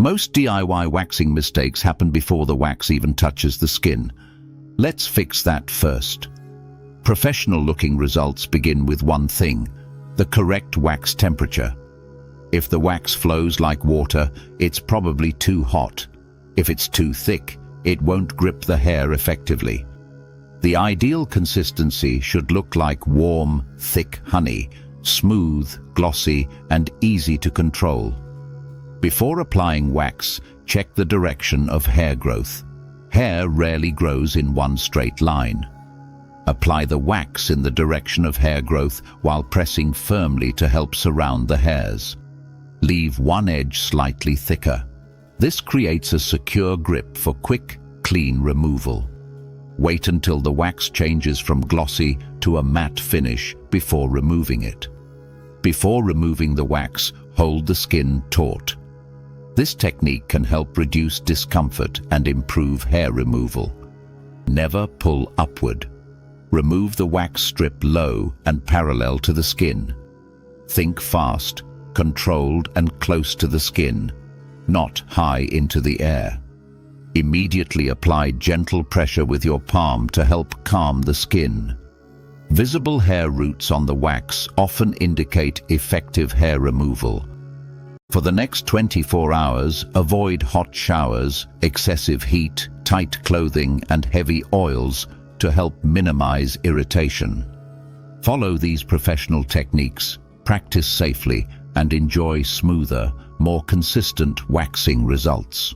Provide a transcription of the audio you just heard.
Most DIY waxing mistakes happen before the wax even touches the skin. Let's fix that first. Professional-looking results begin with one thing: the correct wax temperature. If the wax flows like water, it's probably too hot. If it's too thick, it won't grip the hair effectively. The ideal consistency should look like warm, thick honey, smooth, glossy, and easy to control. Before applying wax, check the direction of hair growth. Hair rarely grows in one straight line. Apply the wax in the direction of hair growth while pressing firmly to help surround the hairs. Leave one edge slightly thicker. This creates a secure grip for quick, clean removal. Wait until the wax changes from glossy to a matte finish before removing it. Before removing the wax, hold the skin taut. This technique can help reduce discomfort and improve hair removal. Never pull upward. Remove the wax strip low and parallel to the skin. Think fast, controlled and close to the skin, not high into the air. Immediately apply gentle pressure with your palm to help calm the skin. Visible hair roots on the wax often indicate effective hair removal. For the next 24 hours, avoid hot showers, excessive heat, tight clothing, and heavy oils to help minimize irritation. Follow these professional techniques, practice safely, and enjoy smoother, more consistent waxing results.